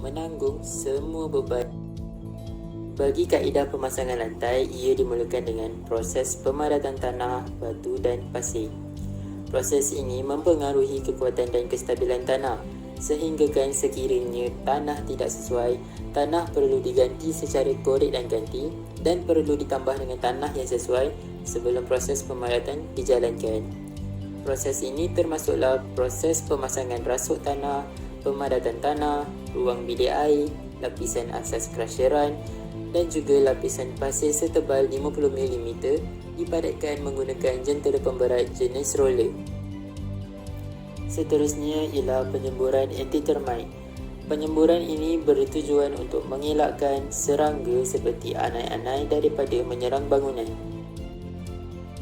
menanggung semua beban. Bagi kaedah pemasangan lantai, ia dimulakan dengan proses pemadatan tanah, batu dan pasir. Proses ini mempengaruhi kekuatan dan kestabilan tanah, sehinggakan sekiranya tanah tidak sesuai, tanah perlu diganti secara korek dan ganti dan perlu ditambah dengan tanah yang sesuai sebelum proses pemadatan dijalankan. Proses ini termasuklah proses pemasangan rasuk tanah, pemadatan tanah, ruang bilik air, lapisan asas krasheran dan juga lapisan pasir setebal 50 mm dipadatkan menggunakan jentera pemberat jenis roller. Seterusnya ialah penyemburan anti-termite. Penyemburan ini bertujuan untuk mengelakkan serangga seperti anai-anai daripada menyerang bangunan.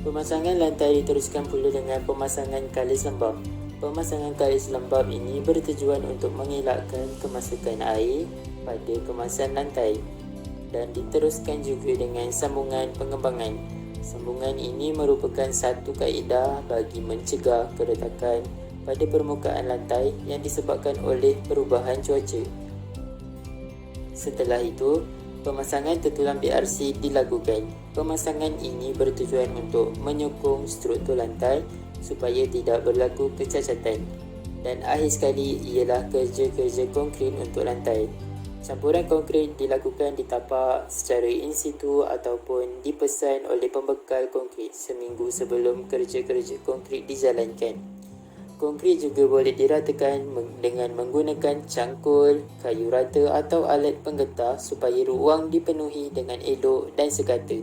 Pemasangan lantai diteruskan pula dengan pemasangan kalis lembab. Pemasangan kalis lembab ini bertujuan untuk mengelakkan kemasukan air pada kemasan lantai dan diteruskan juga dengan sambungan pengembangan. Sambungan ini merupakan satu kaedah bagi mencegah keretakan pada permukaan lantai yang disebabkan oleh perubahan cuaca. Setelah itu, pemasangan tertulang BRC dilakukan. Pemasangan ini bertujuan untuk menyokong struktur lantai supaya tidak berlaku kecacatan. Dan akhir sekali ialah kerja-kerja konkrit untuk lantai. Campuran konkrit dilakukan di tapak secara in situ ataupun dipesan oleh pembekal konkrit seminggu sebelum kerja-kerja konkrit dijalankan. Konkrit juga boleh diratakan dengan menggunakan cangkul, kayu rata atau alat penggetah supaya ruang dipenuhi dengan elok dan sekata.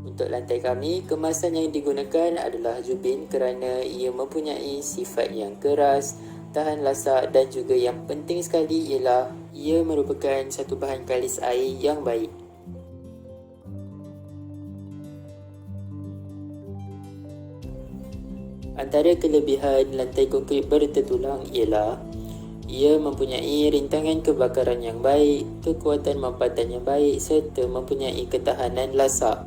Untuk lantai kami, kemasan yang digunakan adalah jubin kerana ia mempunyai sifat yang keras, tahan lasak dan juga yang penting sekali ialah ia merupakan satu bahan kalis air yang baik. Antara kelebihan lantai konkrit bertertulang ialah ia mempunyai rintangan kebakaran yang baik, kekuatan mampatan yang baik serta mempunyai ketahanan lasak.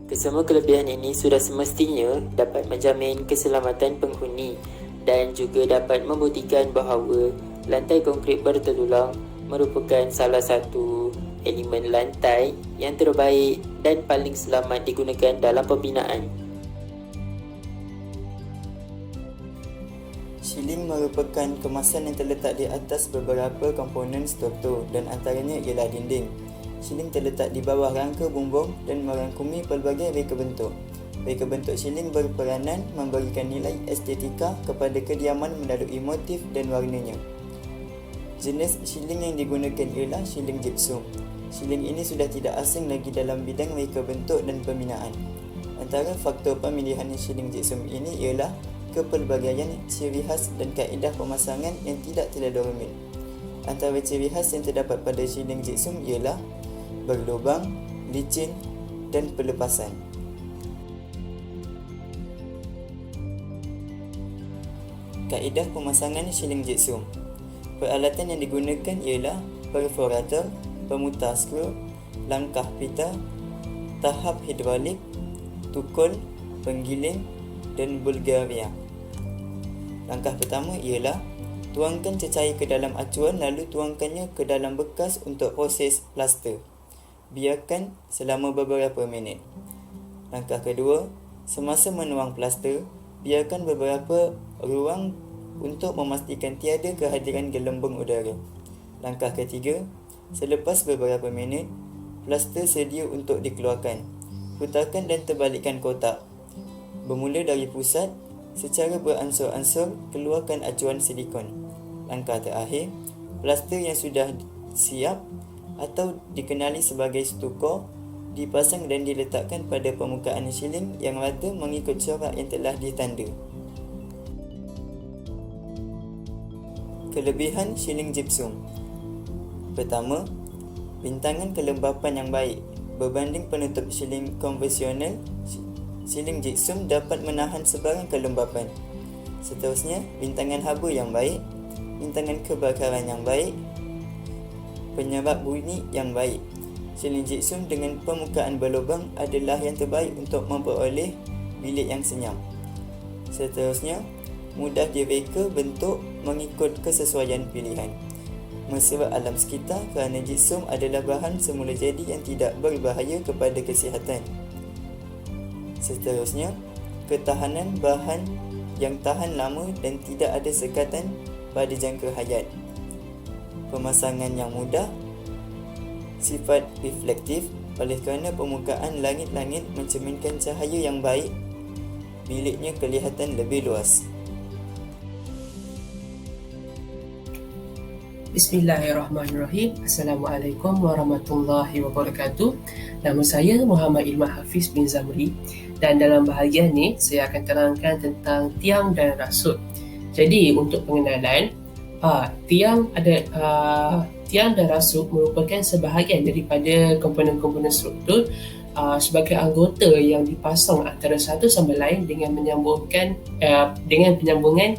Kesemua kelebihan ini sudah semestinya dapat menjamin keselamatan penghuni dan juga dapat membuktikan bahawa lantai konkrit bertertulang merupakan salah satu elemen lantai yang terbaik dan paling selamat digunakan dalam pembinaan. Shielding merupakan kemasan yang terletak di atas beberapa komponen struktur dan antaranya ialah dinding. Shielding terletak di bawah rangka bumbung dan merangkumi pelbagai reka bentuk. Reka bentuk shielding berperanan memberikan nilai estetika kepada kediaman melalui motif dan warnanya. Jenis shielding yang digunakan ialah shielding gypsum. Shielding ini sudah tidak asing lagi dalam bidang reka bentuk dan pembinaan. Antara faktor pemilihan shielding gypsum ini ialah kepelbagaian ciri khas dan kaedah pemasangan yang tidak terlalu rumit. Antara ciri khas yang terdapat pada shielding gypsum ialah berlubang, licin dan pelepasan. Kaedah pemasangan shielding gypsum. Peralatan yang digunakan ialah perforator, pemutar skru, langkah pita, tahap hidrolik, tukul, penggiling dan Bulgaria. Langkah pertama ialah tuangkan cecair ke dalam acuan lalu tuangkannya ke dalam bekas untuk proses plaster. Biarkan selama beberapa minit. Langkah kedua, semasa menuang plaster, biarkan beberapa ruang untuk memastikan tiada kehadiran gelembung udara. Langkah ketiga, selepas beberapa minit, plaster sedia untuk dikeluarkan. Putarkan dan terbalikkan kotak. Bermula dari pusat, secara beransur-ansur keluarkan acuan silikon. Langkah terakhir, plaster yang sudah siap atau dikenali sebagai stuko dipasang dan diletakkan pada permukaan shielding yang rata mengikut corak yang telah ditanda. Kelebihan shielding gypsum. Pertama, bintangan kelembapan yang baik. Berbanding penutup shielding konvensional, shielding gypsum dapat menahan sebarang kelembapan. Seterusnya, bintangan haba yang baik, bintangan kebakaran yang baik, penyerap bunyi yang baik. Shielding gypsum dengan permukaan berlubang adalah yang terbaik untuk memperoleh bilik yang senyap. Seterusnya, mudah direka bentuk mengikut kesesuaian pilihan. Mesra alam sekitar kerana gypsum adalah bahan semula jadi yang tidak berbahaya kepada kesihatan. Seterusnya, ketahanan bahan yang tahan lama dan tidak ada sekatan pada jangka hayat. Pemasangan yang mudah, sifat reflektif oleh kerana permukaan langit-langit mencerminkan cahaya yang baik, biliknya kelihatan lebih luas. Bismillahirrahmanirrahim. Assalamualaikum warahmatullahi wabarakatuh. Nama saya Muhammad Ilman Hafiz bin Zamri dan dalam bahagian ni saya akan terangkan tentang tiang dan rasut. Jadi untuk pengenalan, tiang dan rasut merupakan sebahagian daripada komponen-komponen struktur sebagai anggota yang dipasang antara satu sama lain dengan penyambungan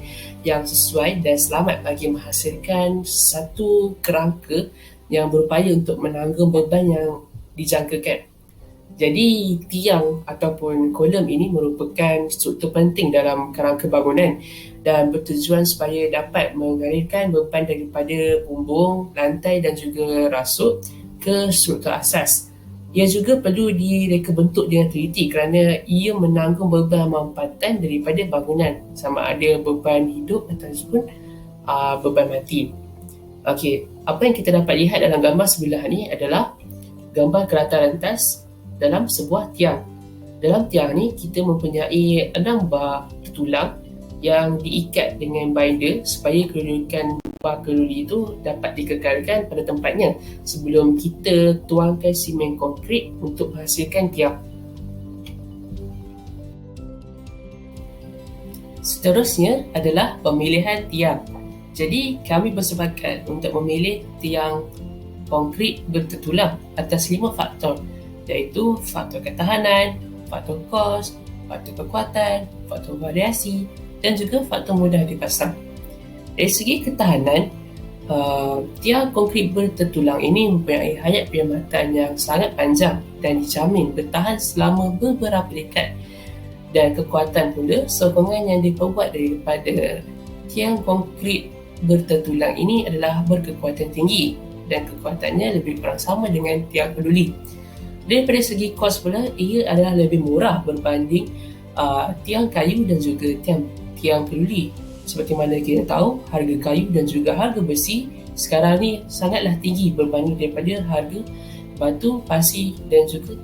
yang sesuai dan selamat bagi menghasilkan satu kerangka yang berupaya untuk menanggung beban yang dijangkakan. Jadi tiang ataupun kolom ini merupakan struktur penting dalam kerangka bangunan dan bertujuan supaya dapat mengalirkan beban daripada bumbung, lantai dan juga rasut ke struktur asas. Ia juga perlu direka bentuk dengan teliti kerana ia menanggung beban mampatan daripada bangunan, sama ada beban hidup ataupun beban mati. Okey, apa yang kita dapat lihat dalam gambar sebelah ni adalah gambar kerata rentas dalam sebuah tiang. Dalam tiang ni kita mempunyai 6 bar tulang yang diikat dengan binder supaya kedudukan bar keluli itu dapat dikekalkan pada tempatnya sebelum kita tuangkan simen konkrit untuk menghasilkan tiang. Seterusnya adalah pemilihan tiang. Jadi kami bersepakat untuk memilih tiang konkrit bertertulang atas 5 faktor, iaitu faktor ketahanan, faktor kos, faktor kekuatan, faktor variasi dan juga faktor mudah dipasang. Dari segi ketahanan, tiang konkrit bertertulang ini mempunyai hayat perkhidmatan yang sangat panjang dan dijamin bertahan selama beberapa dekad. Dan kekuatan pula, sokongan yang diperbuat daripada tiang konkrit bertertulang ini adalah berkekuatan tinggi dan kekuatannya lebih kurang sama dengan tiang keluli. Daripada segi kos pula, ia adalah lebih murah berbanding tiang kayu dan juga tiang keluli. Seperti mana kita tahu, harga kayu dan juga harga besi sekarang ni sangatlah tinggi berbanding daripada harga batu, pasir dan juga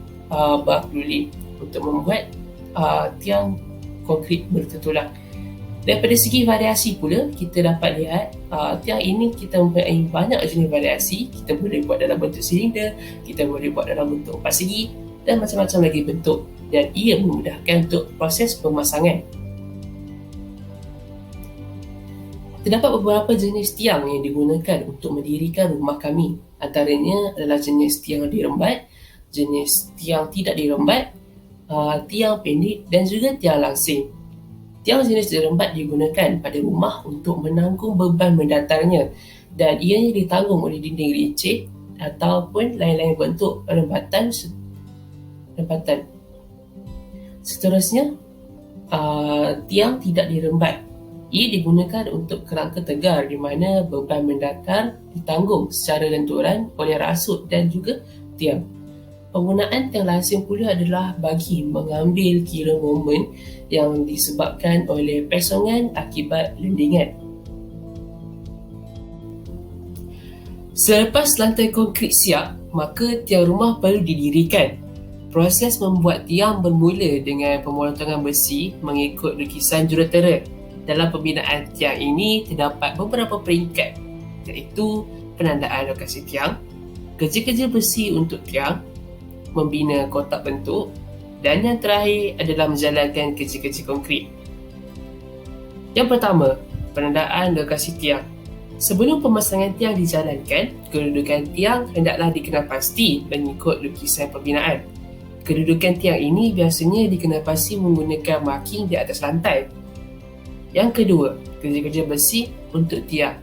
bar keluli untuk membuat tiang konkrit bertertulang. Daripada segi variasi pula, kita dapat lihat tiang ini kita mempunyai banyak jenis variasi. Kita boleh buat dalam bentuk silinder, kita boleh buat dalam bentuk empat segi dan macam-macam lagi bentuk, dan ia memudahkan untuk proses pemasangan. Terdapat beberapa jenis tiang yang digunakan untuk mendirikan rumah kami. Antaranya adalah jenis tiang dirembat, jenis tiang tidak dirembat, tiang pendek dan juga tiang langsing. Tiang jenis dirembat digunakan pada rumah untuk menanggung beban mendatarnya dan ianya ditanggung oleh dinding licin ataupun lain-lain bentuk rembatan. Seterusnya, tiang tidak dirembat. Ia digunakan untuk kerangka tegar di mana beban mendatar ditanggung secara lenturan oleh rasut dan juga tiang. Penggunaan tiang langsing pula adalah bagi mengambil kira momen yang disebabkan oleh pesongan akibat lendingan. Selepas lantai konkrit siap, maka tiang rumah perlu didirikan. Proses membuat tiang bermula dengan pemotongan besi mengikut lukisan jurutera. Dalam pembinaan tiang ini terdapat beberapa peringkat, iaitu penandaan lokasi tiang, kerja-kerja besi untuk tiang, membina kotak bentuk dan yang terakhir adalah menjalankan kerja-kerja konkrit. Yang pertama, penandaan lokasi tiang. Sebelum pemasangan tiang dijalankan, kedudukan tiang hendaklah dikenal pasti mengikut lukisan pembinaan. Kedudukan tiang ini biasanya dikenal pasti menggunakan marking di atas lantai. Yang kedua, kerja-kerja besi untuk tiang.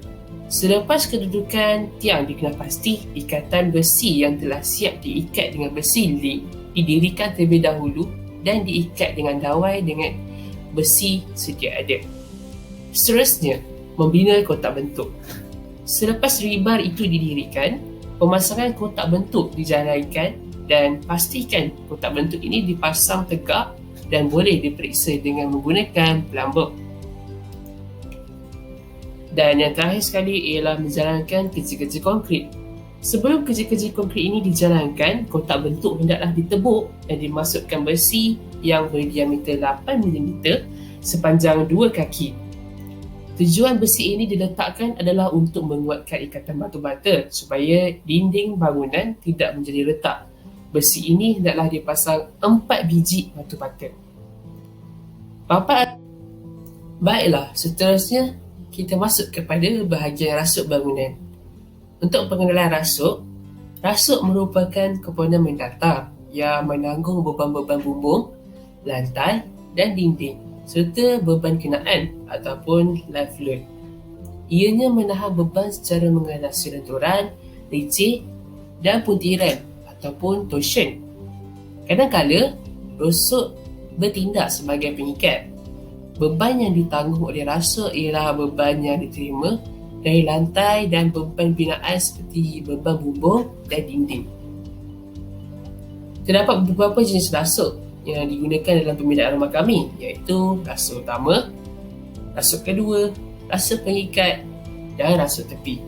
Selepas kedudukan tiang dikenal pasti, ikatan besi yang telah siap diikat dengan besi didirikan terlebih dahulu dan diikat dengan dawai dengan besi sedia ada. Seterusnya, membina kotak bentuk. Selepas rebar itu didirikan, pemasangan kotak bentuk dijalankan dan pastikan kotak bentuk ini dipasang tegak dan boleh diperiksa dengan menggunakan plumber. Dan yang terakhir sekali ialah menjalankan kerja-kerja konkrit. Sebelum kerja-kerja konkrit ini dijalankan, kotak bentuk hendaklah ditebuk dan dimasukkan besi yang berdiameter 8mm sepanjang 2 kaki. Tujuan besi ini diletakkan adalah untuk menguatkan ikatan batu bata supaya dinding bangunan tidak menjadi retak. Besi ini hendaklah dipasang 4 biji batu bata. Baiklah, seterusnya kita masuk kepada bahagian rasuk bangunan. Untuk pengenalan rasuk merupakan komponen mendatar yang menanggung beban-beban bumbung, lantai dan dinding serta beban kenaan ataupun live load. Ianya menahan beban secara mengatasi lenturan, licin dan puntiran ataupun torsion. Kadang-kala, rasuk bertindak sebagai pengikat. Beban yang ditanggung oleh rasuk ialah beban yang diterima dari lantai dan beban binaan seperti beban bumbung dan dinding. Terdapat beberapa jenis rasuk yang digunakan dalam pembinaan rumah kami, iaitu rasuk utama, rasuk kedua, rasuk pengikat dan rasuk tepi.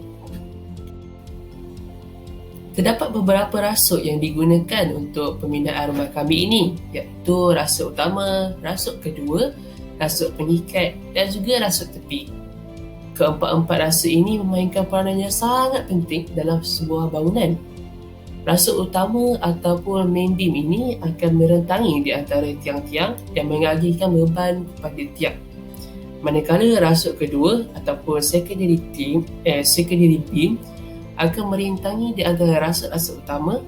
Terdapat beberapa rasuk yang digunakan untuk pembinaan rumah kami ini, iaitu rasuk utama, rasuk kedua, rasuk pengikat dan juga rasuk tepi. Keempat-empat rasuk ini memainkan peranan yang sangat penting dalam sebuah bangunan. Rasuk utama ataupun main beam ini akan merentangi di antara tiang-tiang dan mengalihkan beban kepada tiang. Manakala rasuk kedua ataupun secondary beam akan merintangi di antara rasuk-rasuk utama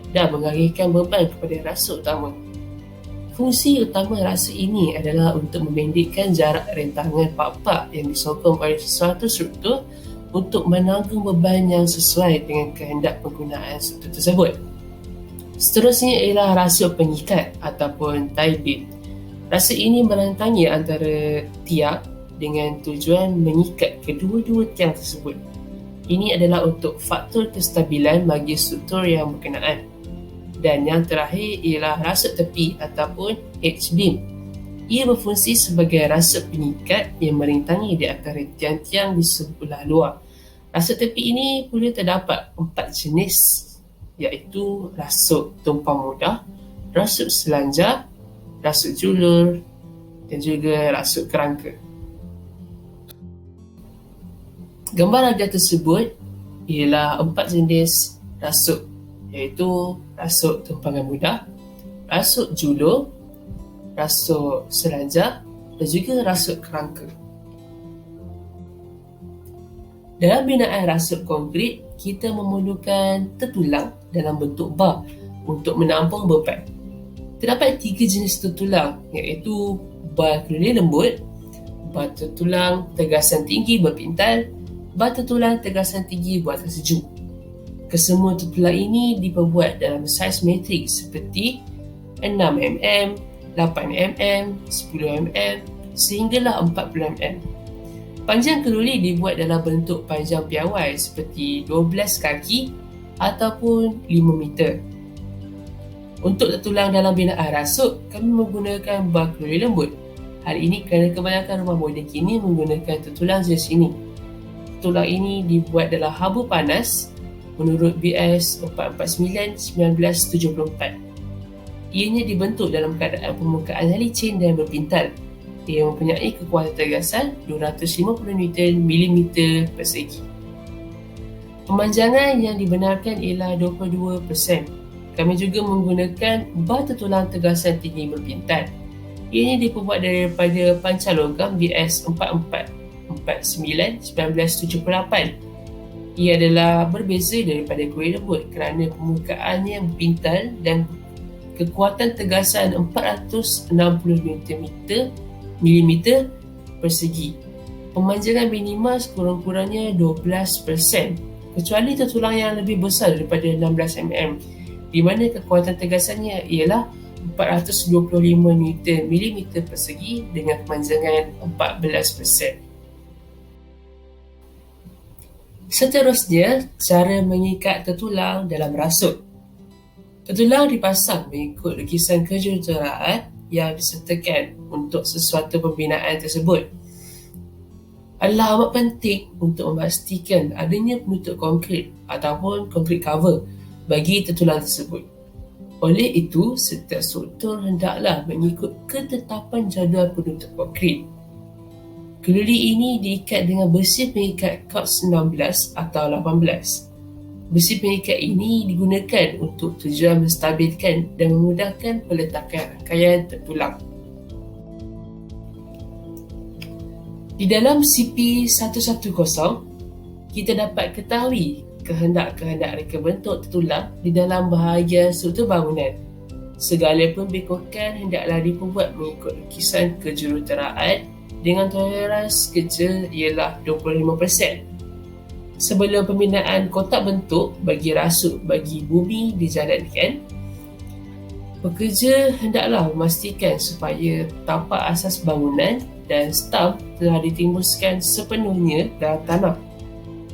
dan mengalihkan beban kepada rasuk utama. Fungsi utama rasuk ini adalah untuk memendekkan jarak rentangan pak-pak yang disokong oleh sesuatu struktur untuk menanggung beban yang sesuai dengan kehendak penggunaan struktur tersebut. Seterusnya ialah rasuk pengikat ataupun tie beam. Rasuk ini merentangi antara tiang dengan tujuan mengikat kedua-dua tiang tersebut. Ini adalah untuk faktor kestabilan bagi struktur yang berkenaan. Dan yang terakhir ialah rasuk tepi ataupun H-beam. Ia berfungsi sebagai rasuk pengikat yang merintangi di antara tiang-tiang di sebelah luar. Rasuk tepi ini pula terdapat 4 jenis, iaitu rasuk tumpang mudah, rasuk selanjar, rasuk julur dan juga rasuk kerangka. Gambar raja tersebut ialah 4 jenis rasuk, iaitu rasuk tumpangan mudah, rasuk julur, rasuk selanjar dan juga rasuk kerangka. Dalam binaan rasuk konkrit, kita memerlukan tertulang dalam bentuk bar untuk menampung beban. Terdapat 3 jenis tertulang, iaitu bar keluli lembut, bar tertulang tegasan tinggi berpintal, bar tertulang tegasan tinggi buatan sejuk. Kesemua tertulang ini diperbuat dalam saiz metrik seperti 6mm, 8mm, 10mm sehinggalah 40mm. Panjang keluli dibuat dalam bentuk panjang piawai seperti 12 kaki ataupun 5 meter. Untuk tertulang dalam binaan rasuk, kami menggunakan bar keluli lembut. Hal ini kerana kebanyakan rumah moden kini menggunakan tertulang jenis ini. Tertulang ini dibuat dalam haba panas menurut BS 449-1974. Ianya dibentuk dalam keadaan permukaan yang licin dan berpintal. Ia mempunyai kekuatan tegasan 250 Nm persegi. Pemanjangan yang dibenarkan ialah 22%. Kami juga menggunakan bar tertulang tegasan tinggi berpintal. Ianya diperbuat daripada panca logam BS 4449-1978. Ia adalah berbeza daripada kulit lembut kerana permukaannya berpintal dan kekuatan tegasan 460 mm persegi. Pemanjangan minima sekurang-kurangnya 12%, kecuali tertulang yang lebih besar daripada 16 mm, di mana kekuatan tegasannya ialah 425 mm persegi dengan pemanjangan 14%. Seterusnya, cara mengikat tertulang dalam rasut. Tertulang dipasang mengikut lukisan kejuruteraan yang disertakan untuk sesuatu pembinaan tersebut. Adalah amat penting untuk memastikan adanya penutup konkrit ataupun konkrit cover bagi tertulang tersebut. Oleh itu, setiap struktur hendaklah mengikut ketetapan jadual penutup konkrit. Keluli ini diikat dengan besi pengikat COTS 16 atau 18. Besi pengikat ini digunakan untuk tujuan menstabilkan dan memudahkan peletakan rangkaian tertulang. Di dalam CP110, kita dapat ketahui kehendak-kehendak reka bentuk tertulang di dalam bahagian struktur bangunan. Segala pembengkokan hendaklah diperbuat mengikut lukisan kejuruteraan dengan tolerans kerja ialah 25%. Sebelum pembinaan kotak bentuk bagi rasut bagi bumi dijalankan, pekerja hendaklah memastikan supaya tapak asas bangunan dan stamp telah ditimbuskan sepenuhnya dalam tanah.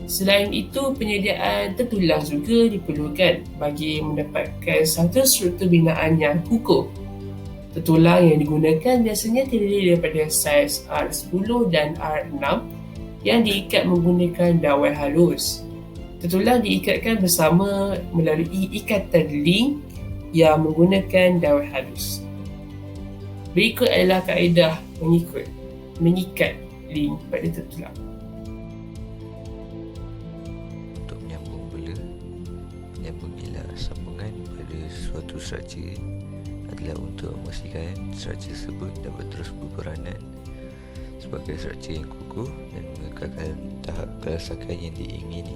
Selain itu, penyediaan tertulang juga diperlukan bagi mendapatkan satu struktur binaan yang kukuh. Tertulang yang digunakan biasanya terdiri daripada saiz R10 dan R6 yang diikat menggunakan dawai halus. Tertulang diikatkan bersama melalui ikatan link yang menggunakan dawai halus. Berikut adalah kaedah mengikat link pada tertulang. Untuk menyambung bola, penyambungilah sambungan pada suatu struktur adalah untuk memastikan struktur tersebut dapat terus berperanan sebagai struktur yang kukuh dan mengekalkan tahap kelasakan yang diingini.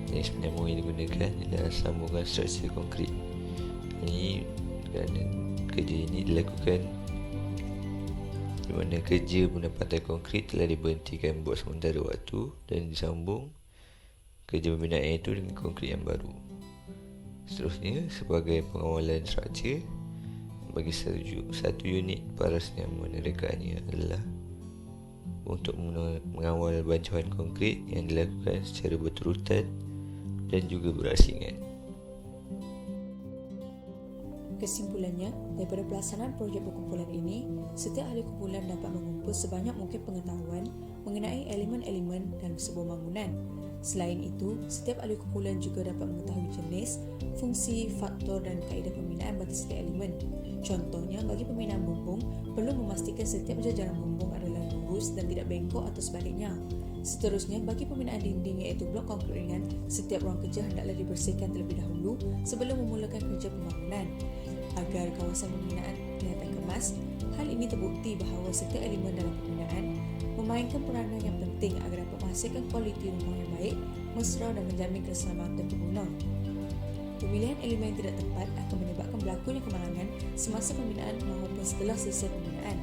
Jenis penyambung yang digunakan adalah sambungan struktur konkrit. Ini kerana kerja ini dilakukan di mana kerja penempatan konkrit telah diberhentikan buat sementara waktu dan disambung kerja pembinaan itu dengan konkrit yang baru. Seterusnya, sebagai pengawalan struktur bagi satu unit paras yang menerekaannya adalah untuk mengawal bancuan konkrit yang dilakukan secara berurutan dan juga berasingan. Kesimpulannya, daripada pelaksanaan projek perkumpulan ini, setiap ahli kumpulan dapat mengumpul sebanyak mungkin pengetahuan mengenai elemen-elemen dalam sebuah bangunan. Selain itu, setiap ahli kumpulan juga dapat mengetahui jenis, fungsi, faktor dan kaedah pembinaan bagi setiap elemen. Contohnya, bagi pembinaan bumbung, perlu memastikan setiap jajaran bumbung adalah lurus dan tidak bengkok atau sebaliknya. Seterusnya, bagi pembinaan dinding iaitu blok konkrit ringan, setiap ruang kerja hendaklah dibersihkan terlebih dahulu sebelum memulakan kerja pembangunan. Agar kawasan pembinaan kelihatan kemas, hal ini terbukti bahawa setiap elemen dalam pembinaan memainkan peranan yang penting agar dapat menghasilkan kualiti rumah yang baik, mesra dan menjamin keselamatan pengguna. Pemilihan elemen yang tidak tepat akan menyebabkan berlakunya kemalangan semasa pembinaan maupun setelah selesai pembinaan.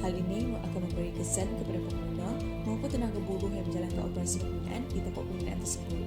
Hal ini akan memberi kesan kepada pengguna maupun tenaga buruh yang menjalankan operasi pembinaan di tempat pembinaan tersebut.